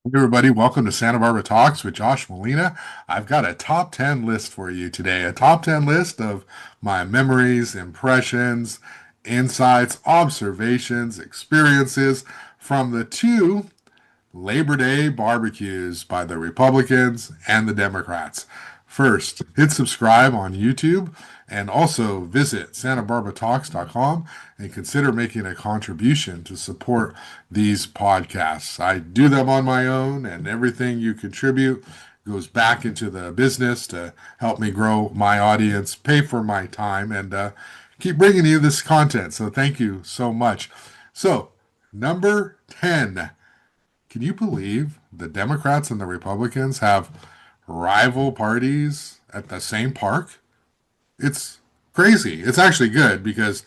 Hey everybody, welcome to Santa Barbara Talks with Josh Molina. I've got a top 10 list for you today, a top 10 list of my memories, impressions, insights, observations, experiences from the two Labor Day barbecues by the Republicans and the Democrats. First, hit subscribe on YouTube and also visit santabarbaratalks.com and consider making a contribution to support these podcasts. I do them on my own, and everything you contribute goes back into the business to help me grow my audience, pay for my time, and keep bringing you this content. So thank you so much. So, number 10. Can you believe the Democrats and the Republicans have rival parties at the same park? It's crazy. It's actually good because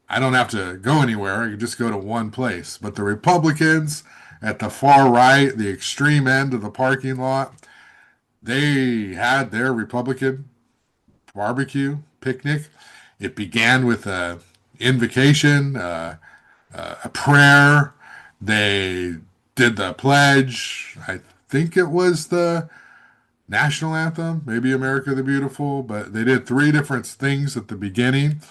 I don't have to go anywhere. I can just go to one place. But the Republicans at the far right, the extreme end of the parking lot, they had their Republican barbecue picnic. It began with a invocation, a prayer. They did the pledge. I think it was the national anthem, maybe America the Beautiful, but they did three different things at the beginning.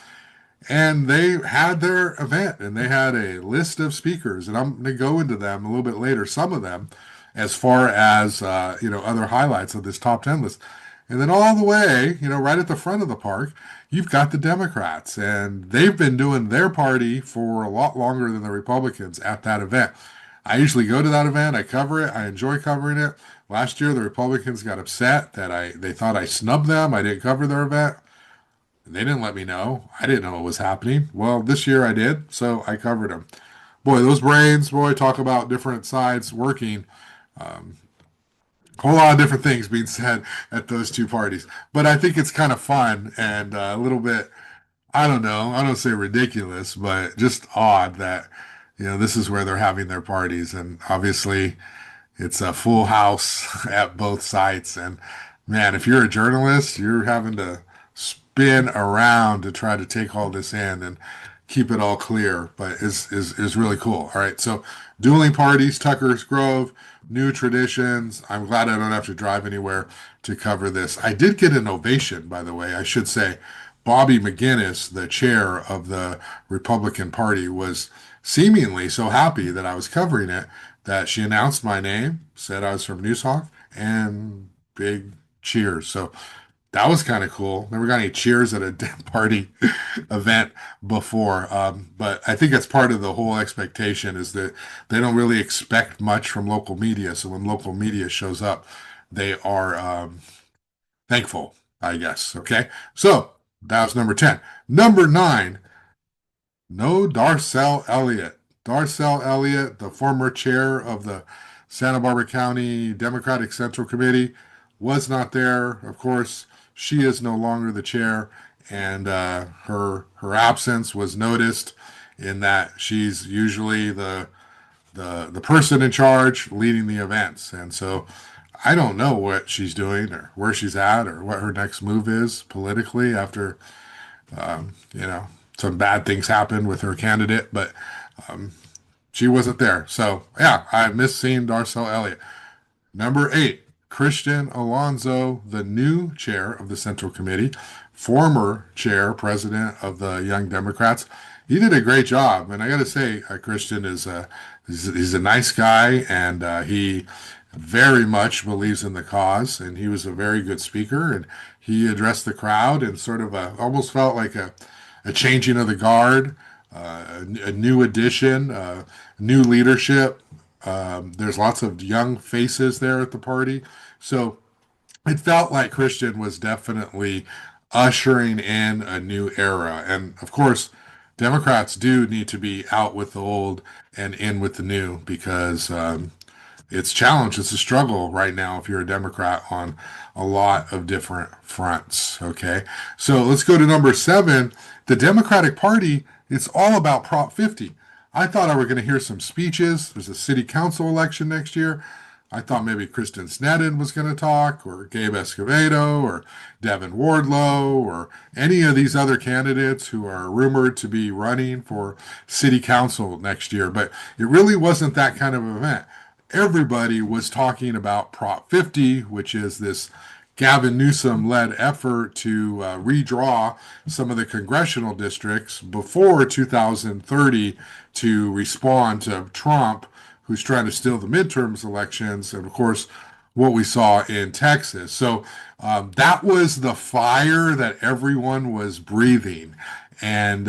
And they had their event and they had a list of speakers. And I'm going to go into them a little bit later, some of them, as far as, other highlights of this top 10 list. And then all the way, right at the front of the park, you've got the Democrats. And they've been doing their party for a lot longer than the Republicans at that event. I usually go to that event. I cover it. I enjoy covering it. Last year, the Republicans got upset that they thought I snubbed them. I didn't cover their event. They didn't let me know. I didn't know what was happening. Well, this year I did, so I covered them. Boy, those brains, boy, talk about different sides working. Um, Whole lot of different things being said at those two parties. But I think it's kind of fun and a little bit, I don't know, I don't say ridiculous, but just odd that, this is where they're having their parties. And obviously, it's a full house at both sites. And man, if you're a journalist, you're having to spin around to try to take all this in and keep it all clear, but is really cool. All right. So dueling parties, Tucker's Grove, new traditions. I'm glad I don't have to drive anywhere to cover this. I did get an ovation, by the way. I should say Bobby McGinnis, the chair of the Republican Party, was seemingly so happy that I was covering it that she announced my name, said I was from Newshawk, and big cheers. So that was kind of cool. Never got any cheers at a party event before. But I think that's part of the whole expectation is that they don't really expect much from local media. So when local media shows up, they are thankful, I guess. Okay. So that was number 10. Number nine, no Darcel Elliott. Darcel Elliott, the former chair of the Santa Barbara County Democratic Central Committee, was not there. Of course, she is no longer the chair, and her absence was noticed in that she's usually the person in charge leading the events, and so I don't know what she's doing or where she's at or what her next move is politically after you know some bad things happened with her candidate, but um, she wasn't there. So yeah, I miss seeing Darcel Elliott. Number 8, Christian Alonso, the new chair of the Central Committee, former chair, president of the Young Democrats. He did a great job, and I got to say, Christian he's a nice guy, and he very much believes in the cause, and he was a very good speaker, and he addressed the crowd and sort of almost felt like a changing of the guard, a new addition, new leadership. There's lots of young faces there at the party. So it felt like Christian was definitely ushering in a new era. And of course, Democrats do need to be out with the old and in with the new because it's challenge. It's a struggle right now if you're a Democrat on a lot of different fronts. Okay. So let's go to number 7. The Democratic Party, it's all about Prop 50. I thought I were going to hear some speeches. There's a city council election next year. I thought maybe Kristen Sneddon was going to talk, or Gabe Escovedo, or Devin Wardlow, or any of these other candidates who are rumored to be running for city council next year. But it really wasn't that kind of event. everybody was talking about Prop 50, which is this Gavin Newsom led effort to redraw some of the congressional districts before 2030 to respond to Trump, who's trying to steal the midterms elections, and of course, what we saw in Texas. So that was the fire that everyone was breathing. And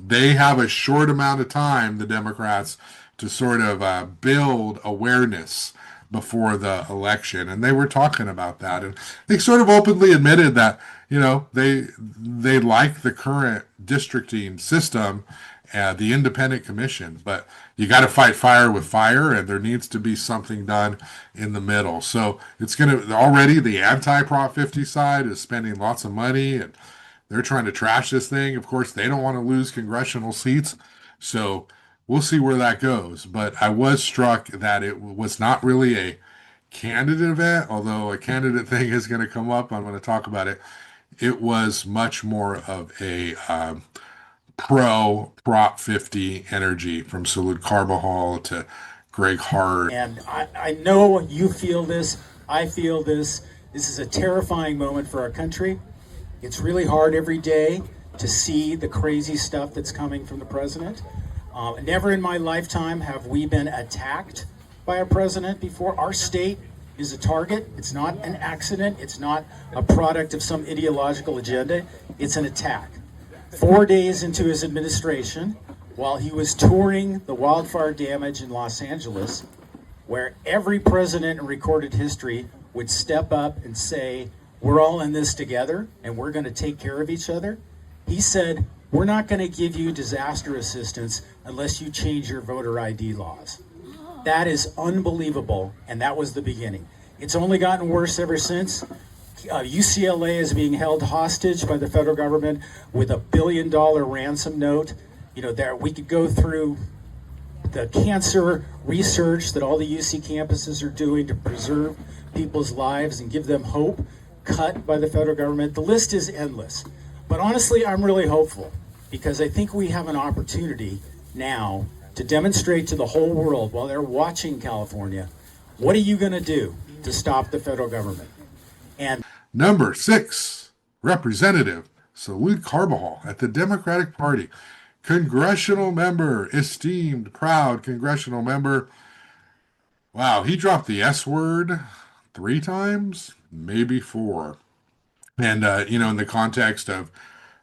they have a short amount of time, the Democrats, to sort of build awareness before the election. And they were talking about that. And they sort of openly admitted that, they like the current districting system, the independent commission, but you got to fight fire with fire, and there needs to be something done in the middle. So it's going to already the anti Prop 50 side is spending lots of money, and they're trying to trash this thing. Of course, they don't want to lose congressional seats. So we'll see where that goes. But I was struck that it was not really a candidate event, although a candidate thing is going to come up. I'm going to talk about it. It was much more of a pro Prop 50 energy from Salud Carbajal to Greg Hart. And I know you feel this. I feel this. This is a terrifying moment for our country. It's really hard every day to see the crazy stuff that's coming from the president. Never in my lifetime have we been attacked by a president before. Our state is a target. It's not an accident. It's not a product of some ideological agenda. It's an attack. 4 days into his administration, while he was touring the wildfire damage in Los Angeles, where every president in recorded history would step up and say, we're all in this together and we're going to take care of each other. He said, we're not going to give you disaster assistance unless you change your voter ID laws. That is unbelievable, and that was the beginning. It's only gotten worse ever since. UCLA is being held hostage by the federal government with $1 billion ransom note. There we could go through the cancer research that all the UC campuses are doing to preserve people's lives and give them hope, cut by the federal government. The list is endless. But honestly, I'm really hopeful because I think we have an opportunity now to demonstrate to the whole world while they're watching California, what are you going to do to stop the federal government? And Number 6, Representative Salud Carbajal at the Democratic Party. Congressional member, esteemed, proud congressional member. Wow, he dropped the S word 3 times, maybe 4. And, in the context of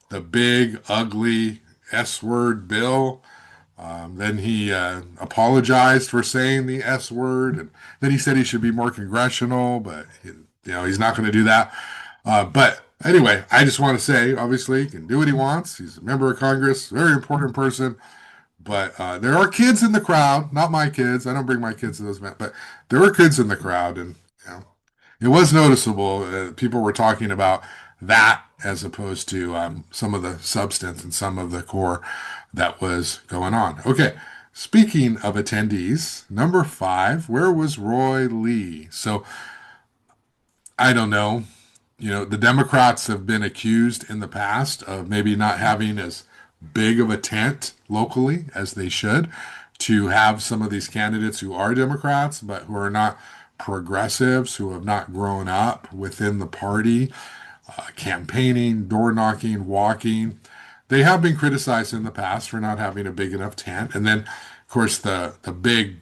the big, ugly S word bill, then he apologized for saying the S word. And then he said he should be more congressional, but he's not going to do that. But anyway, I just want to say, obviously, he can do what he wants. He's a member of Congress, very important person. But there are kids in the crowd, not my kids. I don't bring my kids to those events, but there are kids in the crowd, and it was noticeable. People were talking about that as opposed to some of the substance and some of the core that was going on. Okay, speaking of attendees, number 5, where was Roy Lee? So I don't know. The Democrats have been accused in the past of maybe not having as big of a tent locally as they should to have some of these candidates who are Democrats, but who are not progressives, who have not grown up within the party, campaigning, door knocking, walking. They have been criticized in the past for not having a big enough tent. And then, of course, the big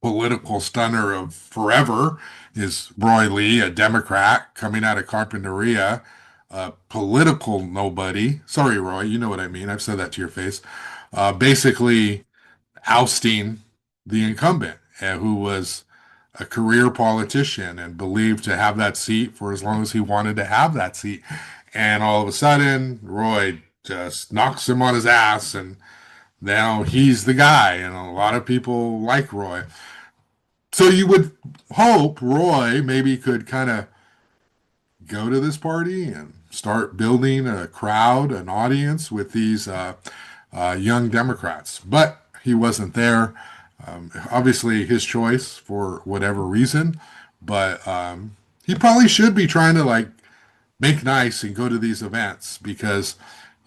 political stunner of forever is Roy Lee, a Democrat coming out of Carpinteria, a political nobody. Sorry, Roy, you know what I mean. I've said that to your face. Basically ousting the incumbent, who was a career politician and believed to have that seat for as long as he wanted to have that seat. And all of a sudden, Roy just knocks him on his ass, and now he's the guy. And a lot of people like Roy. So you would hope Roy maybe could kind of go to this party and start building a crowd, an audience with these young Democrats. But he wasn't there. Obviously, his choice for whatever reason. But he probably should be trying to make nice and go to these events, because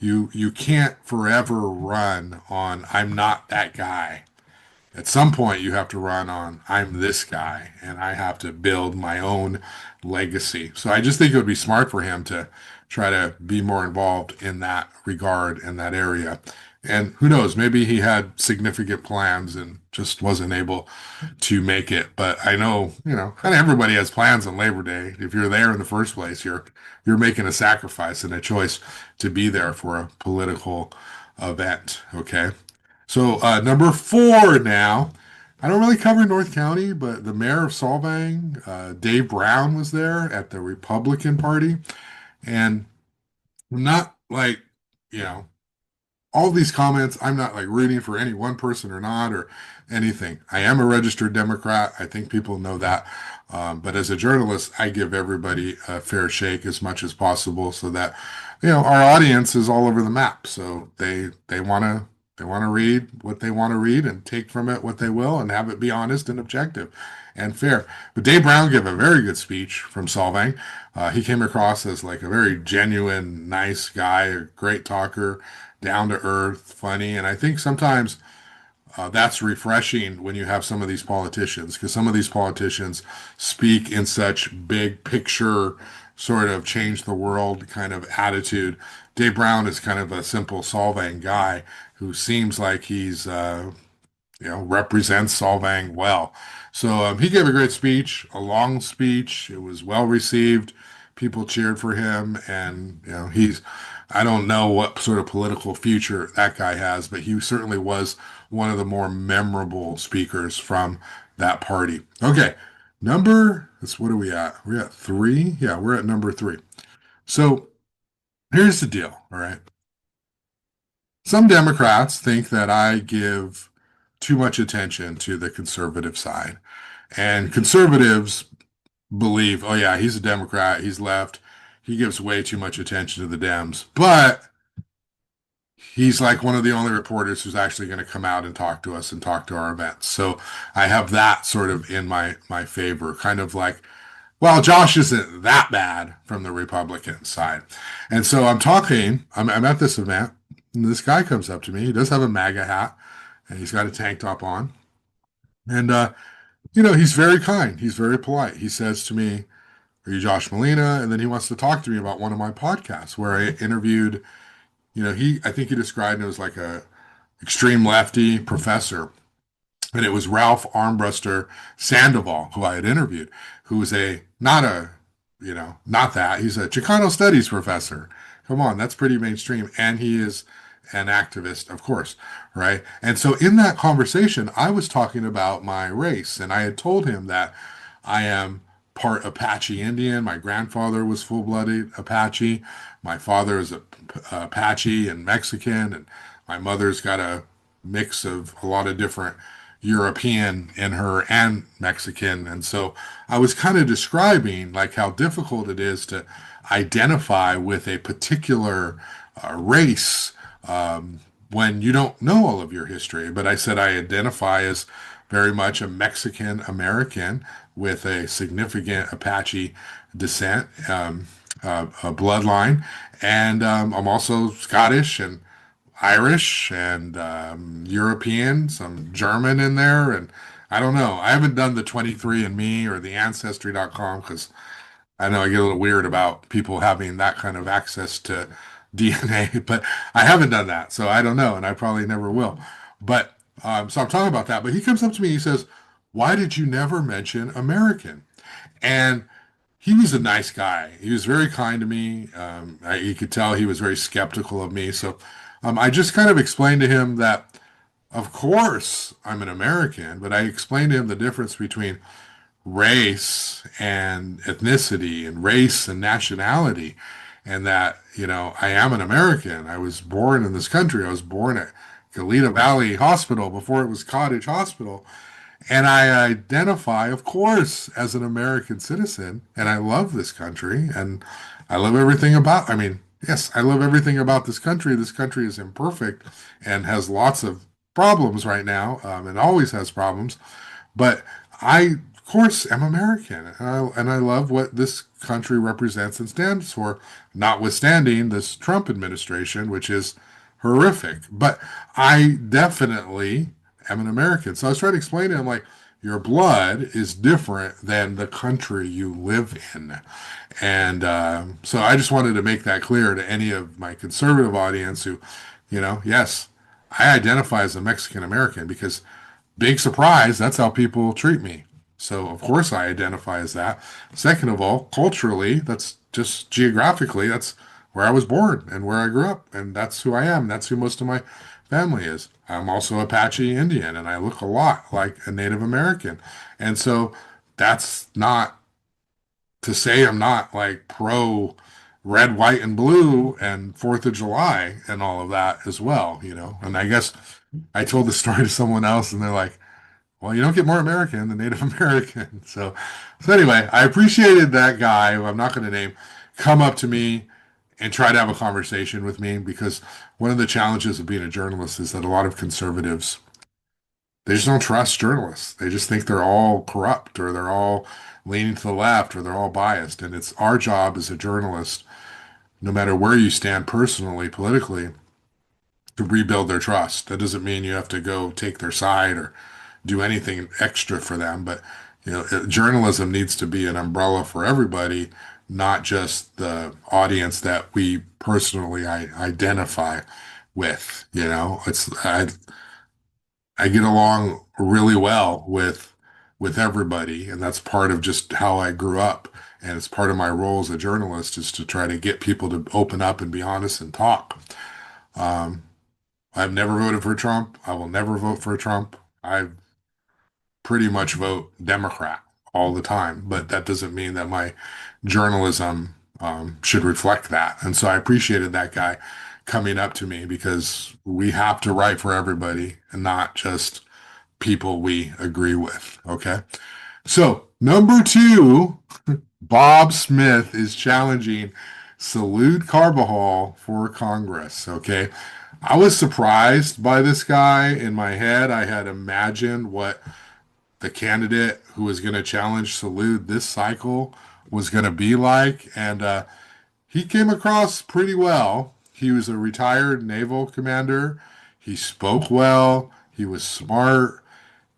you can't forever run on I'm not that guy. at some point you have to run on, I'm this guy and I have to build my own legacy. So I just think it would be smart for him to try to be more involved in that regard in that area. And who knows, maybe he had significant plans and just wasn't able to make it. But I know, kind of everybody has plans on Labor Day. If you're there in the first place, you're making a sacrifice and a choice to be there for a political event. Okay. So number four now. I don't really cover North County, but the mayor of Solvang, Dave Brown, was there at the Republican Party. And I'm not like, you know, all these comments, I'm not like rooting for any one person or not or anything. I am a registered Democrat. I think people know that. But as a journalist, I give everybody a fair shake as much as possible so that, our audience is all over the map. So they want to read what they want to read and take from it what they will and have it be honest and objective and fair. But Dave Brown gave a very good speech from Solvang. He came across as like a very genuine, nice guy, a great talker, down to earth, funny. And I think sometimes that's refreshing when you have some of these politicians, because some of these politicians speak in such big picture, sort of change the world kind of attitude. Dave Brown is kind of a simple Solvang guy who seems like he's represents Solvang well. So he gave a great speech, a long speech. It was well received. People cheered for him, and I don't know what sort of political future that guy has, but he certainly was one of the more memorable speakers from that party. Okay, what are we at? We're at three. Yeah, we're at number three. So here's the deal. All right. Some Democrats think that I give too much attention to the conservative side. And conservatives believe, oh, yeah, he's a Democrat, he's left, he gives way too much attention to the Dems. But he's like one of the only reporters who's actually going to come out and talk to us and talk to our events. So I have that sort of in my favor, kind of like, well, Josh isn't that bad from the Republican side. And so I'm at this event, and this guy comes up to me. He does have a MAGA hat, and he's got a tank top on. And, he's very kind. He's very polite. He says to me, are you Josh Molina? And then he wants to talk to me about one of my podcasts where I interviewed, I think he described it as like a extreme lefty professor. And it was Ralph Armbruster Sandoval, who I had interviewed, who was not that. He's a Chicano studies professor. Come on, that's pretty mainstream. And he is an activist, of course, right? And so in that conversation, I was talking about my race, and I had told him that I am part Apache Indian. My grandfather was full-blooded Apache. My father is a Apache and Mexican, and my mother's got a mix of a lot of different European in her and Mexican. And so I was kind of describing like how difficult it is to identify with a particular race when you don't know all of your history. But I said I identify as very much a Mexican American with a significant Apache descent, a bloodline. And I'm also Scottish and Irish and European, some German in there. And I don't know. I haven't done the 23andMe or the Ancestry.com because I know I get a little weird about people having that kind of access to DNA, but I haven't done that. So I don't know. And I probably never will. But so I'm talking about that. But he comes up to me, he says, why did you never mention American? And he was a nice guy. He was very kind to me. You could tell he was very skeptical of me. So I just kind of explained to him that, of course, I'm an American, but I explained to him the difference between race and ethnicity and race and nationality, and that, I am an American. I was born in this country. I was born at Goleta Valley Hospital before it was Cottage Hospital. And I identify, of course, as an American citizen, and I love this country, and I love everything about, I mean, yes, I love everything about this country. This country is imperfect and has lots of problems right now, and always has problems. But I, of course, am American, and I love what this country represents and stands for, notwithstanding this Trump administration, which is horrific. But I definitely am an American. So I was trying to explain to him, like, your blood is different than the country you live in. And so I just wanted to make that clear to any of my conservative audience who, yes, I identify as a Mexican American because big surprise, that's how people treat me. So of course I identify as that. Second of all, culturally, that's just geographically, that's where I was born and where I grew up, and that's who I am. That's who most of my family is. I'm also Apache Indian, and I look a lot like a Native American. And so that's not to say I'm not like pro red, white, and blue and Fourth of July and all of that as well. And I guess I told the story to someone else, and they're like, well, you don't get more American than Native American. So anyway, I appreciated that guy, who I'm not going to name, come up to me and try to have a conversation with me, because one of the challenges of being a journalist is that a lot of conservatives, they just don't trust journalists. They just think they're all corrupt, or they're all leaning to the left, or they're all biased. And it's our job as a journalist, no matter where you stand personally, politically, to rebuild their trust. That doesn't mean you have to go take their side or do anything extra for them, but journalism needs to be an umbrella for everybody, not just the audience that we personally identify with. I get along really well with everybody, and that's part of just how I grew up. And it's part of my role as a journalist, is to try to get people to open up and be honest and talk. Um, I've never voted for Trump. I will never vote for Trump. I pretty much vote Democrat all the time, but that doesn't mean that my journalism should reflect that. And so I appreciated that guy coming up to me, because we have to write for everybody and not just people we agree with. Okay. So, number two, Bob Smith is challenging Salud Carbajal for Congress. Okay. I was surprised by this guy. In my head, I had imagined what the candidate who was going to challenge Salud this cycle was going to be like. And he came across pretty well. He was a retired naval commander. He spoke well. He was smart.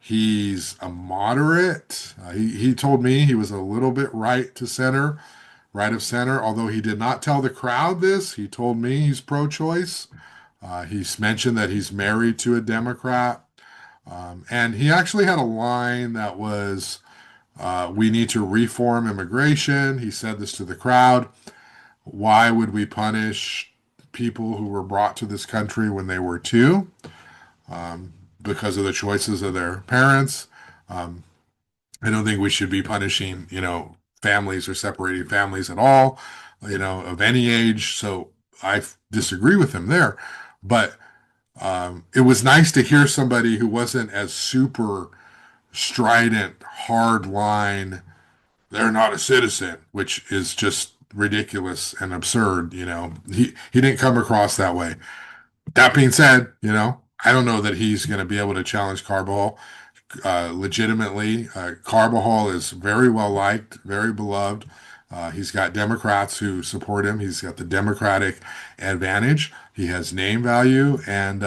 He's a moderate. He told me he was a little bit right of center, although he did not tell the crowd this. He told me he's pro-choice. He's mentioned that he's married to a Democrat. And he actually had a line that was, we need to reform immigration. He said this to the crowd. Why would we punish people who were brought to this country when they were two? Because of the choices of their parents. I don't think we should be punishing, families or separating families at all, of any age. So I disagree with him there. But it was nice to hear somebody who wasn't as super strident, hard line, they're not a citizen, which is just ridiculous and absurd. He didn't come across that way. That being said, I don't know that he's going to be able to challenge Carbajal legitimately. Carbajal is very well liked, very beloved. He's got Democrats who support him. He's got the Democratic advantage. He has name value. And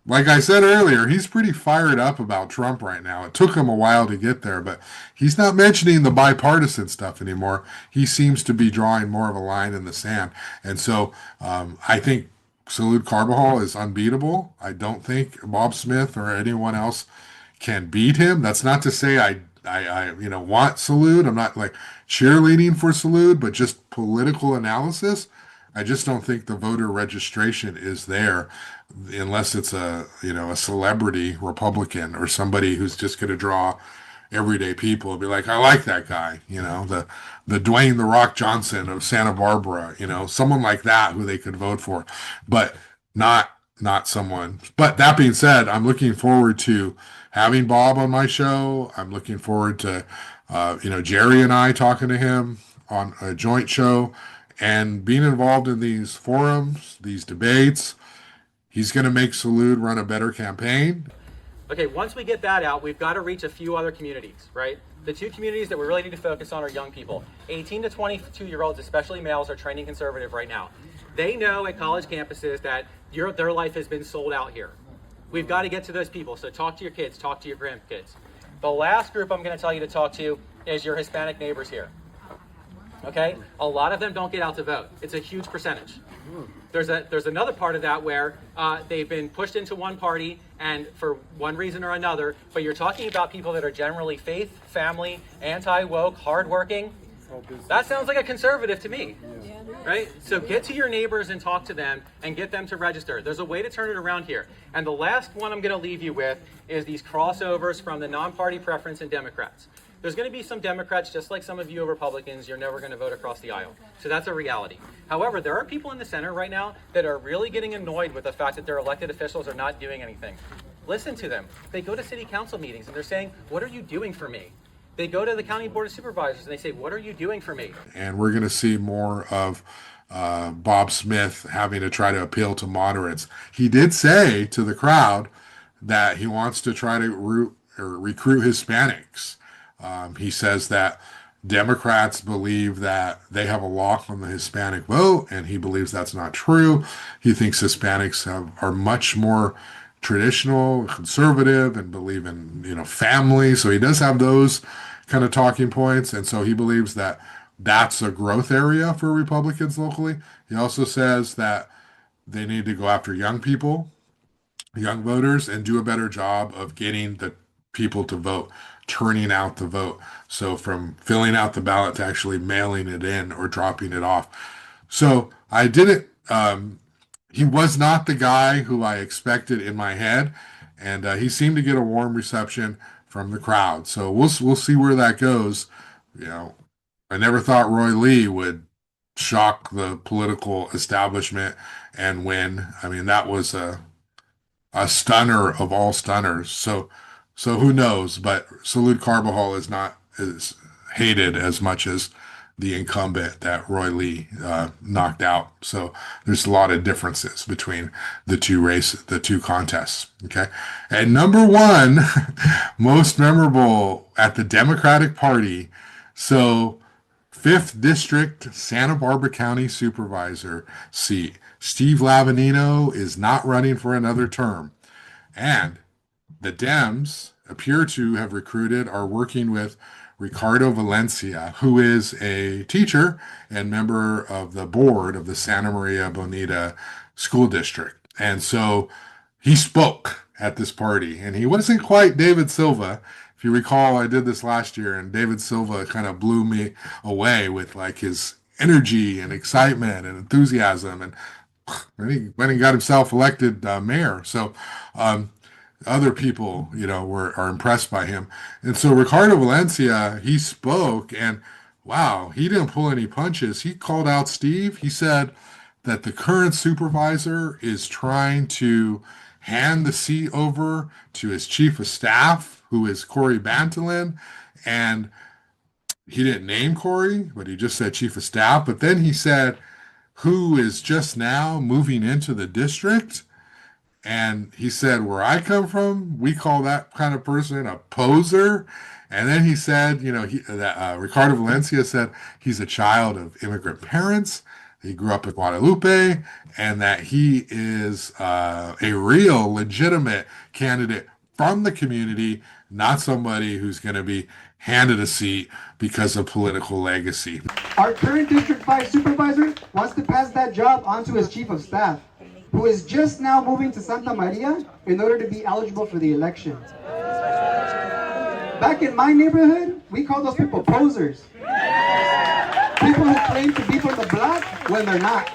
like I said earlier, he's pretty fired up about Trump right now. It took him a while to get there, but he's not mentioning the bipartisan stuff anymore. He seems to be drawing more of a line in the sand. And so I think Salud Carbajal is unbeatable. I don't think Bob Smith or anyone else can beat him. That's not to say I want Salud. I'm not like cheerleading for Salud, but just political analysis. I just don't think the voter registration is there unless it's a celebrity Republican or somebody who's just going to draw everyday people and be like, I like that guy, the Dwayne the Rock Johnson of Santa Barbara, someone like that who they could vote for, but not someone. But that being said, I'm looking forward to having Bob on my show. I'm looking forward to Jerry and I talking to him on a joint show and being involved in these forums, these debates. He's going to make Salud run a better campaign. Okay, once we get that out, we've got to reach a few other communities, right? The two communities that we really need to focus on are young people. 18 to 22-year-olds, especially males, are trending conservative right now. They know at college campuses that their life has been sold out here. We've got to get to those people. So talk to your kids, talk to your grandkids. The last group I'm going to tell you to talk to is your Hispanic neighbors here. Okay? A lot of them don't get out to vote. It's a huge percentage. There's another part of that where they've been pushed into one party and for one reason or another, but you're talking about people that are generally faith, family, anti-woke, hardworking. That sounds like a conservative to me, right? So get to your neighbors and talk to them and get them to register. There's a way to turn it around here. And the last one I'm going to leave you with is these crossovers from the non-party preference and Democrats. There's going to be some Democrats, just like some of you Republicans, you're never going to vote across the aisle. So that's a reality. However, there are people in the center right now that are really getting annoyed with the fact that their elected officials are not doing anything. Listen to them. They go to city council meetings and they're saying, what are you doing for me? They go to the county board of supervisors and they say, what are you doing for me? And we're going to see more of Bob Smith having to try to appeal to moderates. He did say to the crowd that he wants to try to recruit Hispanics. He says that Democrats believe that they have a lock on the Hispanic vote, and he believes that's not true. He thinks Hispanics are much more traditional, conservative, and believe in, family. So he does have those kind of talking points, and so he believes that that's a growth area for Republicans locally. He also says that they need to go after young people, young voters, and do a better job of getting the people to vote, turning out the vote. So from filling out the ballot to actually mailing it in or dropping it off. So I didn't, he was not the guy who I expected in my head. And he seemed to get a warm reception from the crowd. So we'll see where that goes. I never thought Roy Lee would shock the political establishment and win. I mean, that was a stunner of all stunners. So who knows? But Salud Carbajal is hated as much as the incumbent that Roy Lee knocked out. So there's a lot of differences between the two contests. Okay, and number one, most memorable at the Democratic Party. So 5th District, Santa Barbara County Supervisor seat. Steve Lavanino is not running for another term, and the Dems appear to have recruited, are working with Ricardo Valencia, who is a teacher and member of the board of the Santa Maria Bonita School District. And so he spoke at this party, and he wasn't quite David Silva. If you recall, I did this last year, and David Silva kind of blew me away with like his energy and excitement and enthusiasm, and he went and got himself elected mayor. So other people, are impressed by him. And so Ricardo Valencia, he spoke, and wow, he didn't pull any punches. He called out Steve. He said that the current supervisor is trying to hand the seat over to his chief of staff, who is Corey Bantolin. And he didn't name Corey, but he just said chief of staff. But then he said, who is just now moving into the district. And he said, where I come from, we call that kind of person a poser. And then he said, Ricardo Valencia said he's a child of immigrant parents. He grew up in Guadalupe, and that he is a real legitimate candidate from the community, not somebody who's going to be handed a seat because of political legacy. Our current District 5 supervisor wants to pass that job on to his chief of staff, who is just now moving to Santa Maria in order to be eligible for the election. Back in my neighborhood, we call those people posers. People who claim to be from the block when they're not.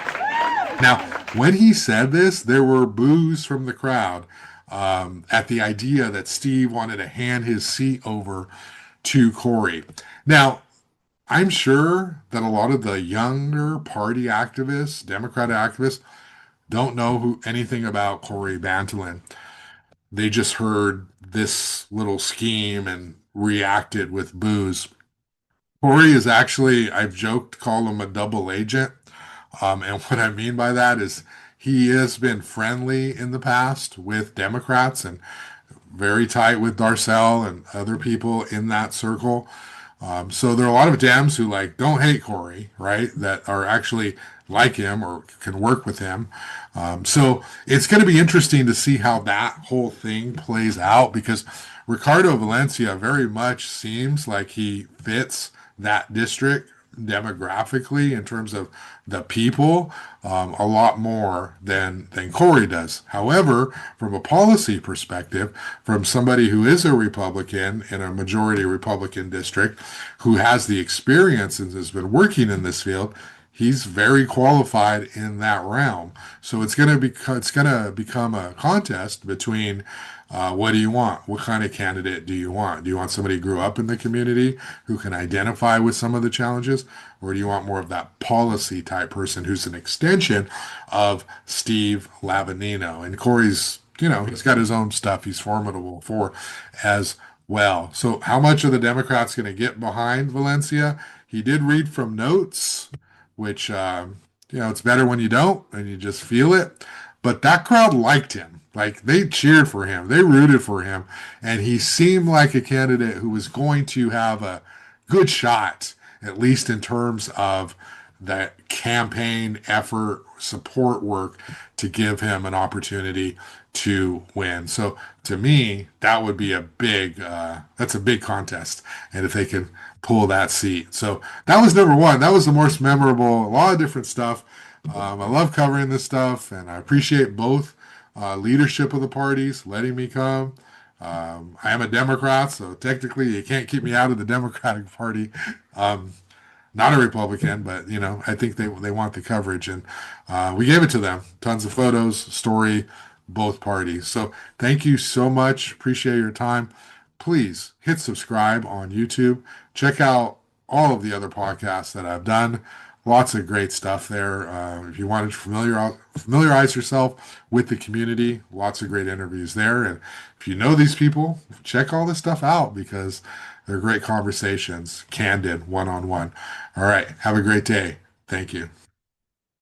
Now, when he said this, there were boos from the crowd at the idea that Steve wanted to hand his seat over to Corey. Now, I'm sure that a lot of the younger party activists, Democrat activists, don't know anything about Corey Bantolin. They just heard this little scheme and reacted with boos. Corey is actually, I've joked, call him a double agent. And what I mean by that is he has been friendly in the past with Democrats and very tight with Darcel and other people in that circle. So there are a lot of Dems who don't hate Corey, right? That are actually like him or can work with him. So it's going to be interesting to see how that whole thing plays out, because Ricardo Valencia very much seems like he fits that district demographically in terms of the people, a lot more than Corey does. However, from a policy perspective, from somebody who is a Republican in a majority Republican district, who has the experience and has been working in this field, he's very qualified in that realm. So it's gonna become a contest between what do you want? What kind of candidate do you want? Do you want somebody who grew up in the community who can identify with some of the challenges? Or do you want more of that policy type person who's an extension of Steve Lavanino? And Corey's, he's got his own stuff he's formidable for as well. So how much are the Democrats going to get behind Valencia? He did read from notes, which, it's better when you don't and you just feel it. But that crowd liked him. Like, they cheered for him, they rooted for him, and he seemed like a candidate who was going to have a good shot, at least in terms of that campaign effort, support work, to give him an opportunity to win. So to me, that would be that's a big contest. And if they can pull that seat. So that was number one. That was the most memorable, a lot of different stuff. I love covering this stuff, and I appreciate both leadership of the parties letting me come. I am a Democrat, so technically you can't keep me out of the Democratic Party. Not a Republican, but I think they want the coverage, and we gave it to them. Tons of photos, story, both parties. So thank you so much. Appreciate your time. Please hit subscribe on YouTube. Check out all of the other podcasts that I've done. Lots of great stuff there. If you wanted to familiarize yourself with the community, lots of great interviews there. And if you know these people, check all this stuff out, because they're great conversations, candid, one-on-one. All right. Have a great day. Thank you.